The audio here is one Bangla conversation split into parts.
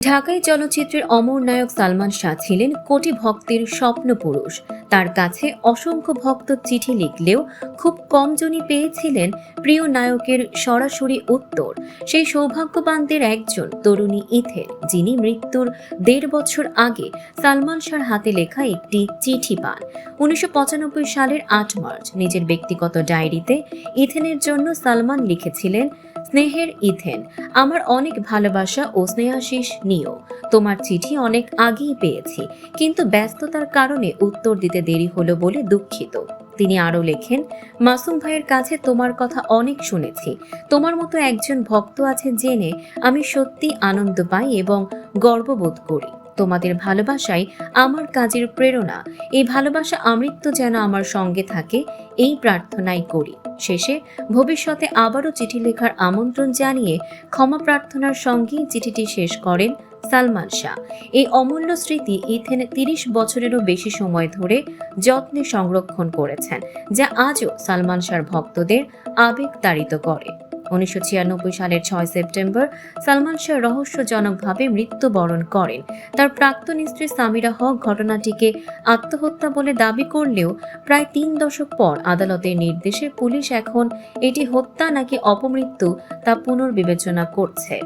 ঢাকাই চলচ্চিত্রের অমর নায়ক সালমান শাহ ছিলেন কোটি ভক্তের স্বপ্ন পুরুষ। তার কাছে অসংখ্য ভক্ত চিঠি লিখলেও খুব কমজনই পেয়েছিলেন প্রিয় নায়কের সরাসরি উত্তর। সেই সৌভাগ্যবানদের একজন তরুণী ইথেন, যিনি মৃত্যুর ১.৫ বছর আগে সালমান শাহর হাতে লেখা একটি চিঠি পান। ১৯৯৫ সালের ৮ মার্চ নিজের ব্যক্তিগত ডায়েরিতে ইথেনের জন্য সালমান লিখেছিলেন, স্নেহের ইথেন, আমার অনেক ভালোবাসা ও স্নেহাশিস নিও। তোমার চিঠি অনেক আগেই পেয়েছি, কিন্তু ব্যস্ততার কারণে উত্তর দিতে দেরি হলো বলে দুঃখিত। তিনি আরও লেখেন, মাসুম ভাইয়ের কাছে তোমার কথা অনেক শুনেছি। তোমার মতো একজন ভক্ত আছে জেনে আমি সত্যি আনন্দ পাই এবং গর্ববোধ করি। তোমাদের ভালোবাসাই আমার কাজের প্রেরণা। এই ভালোবাসা আমৃত্যু যেন আমার সঙ্গে থাকে, এই প্রার্থনাই করি। শেষে ভবিষ্যতে আবারও চিঠি লেখার আমন্ত্রণ জানিয়ে ক্ষমা প্রার্থনার সঙ্গেই চিঠিটি শেষ করেন সালমান শাহ। এই অমূল্য স্মৃতি ইথেন ৩০ বছরেরও বেশি সময় ধরে যত্নে সংরক্ষণ করেছেন, যা আজও সালমান শাহর ভক্তদের আবেগ তাড়িত করে। ১৯৯৬ সালের ৬ সেপ্টেম্বর সালমান শাহ রহস্যজনকভাবে মৃত্যুবরণ করেন। তার প্রাক্তন স্ত্রী সামিরা হক ঘটনাটিকে আত্মহত্যা বলে দাবি করলেও প্রায় ৩ দশক পর আদালতের নির্দেশে পুলিশ এখন এটি হত্যা নাকি অপমৃত্যু তা পুনর্বিবেচনা করছে।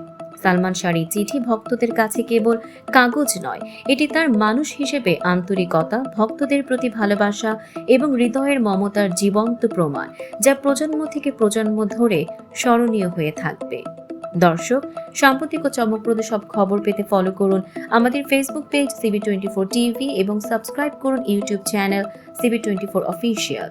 সালমান শাহর এই চিঠি ভক্তদের কাছে কেবল কাগজ নয়, এটি তার মানুষ হিসেবে আন্তরিকতা, ভক্তদের প্রতি ভালোবাসা এবং হৃদয়ের মমতার জীবন্ত প্রমাণ, যা প্রজন্ম থেকে প্রজন্ম ধরে স্মরণীয় হয়ে থাকবে। দর্শক, সাম্প্রতিক ও চমকপ্রদ সব খবর পেতে ফলো করুন আমাদের ফেসবুক পেজ CB24 টিভি এবং সাবস্ক্রাইব করুন ইউটিউব চ্যানেল CB24 অফিসিয়াল।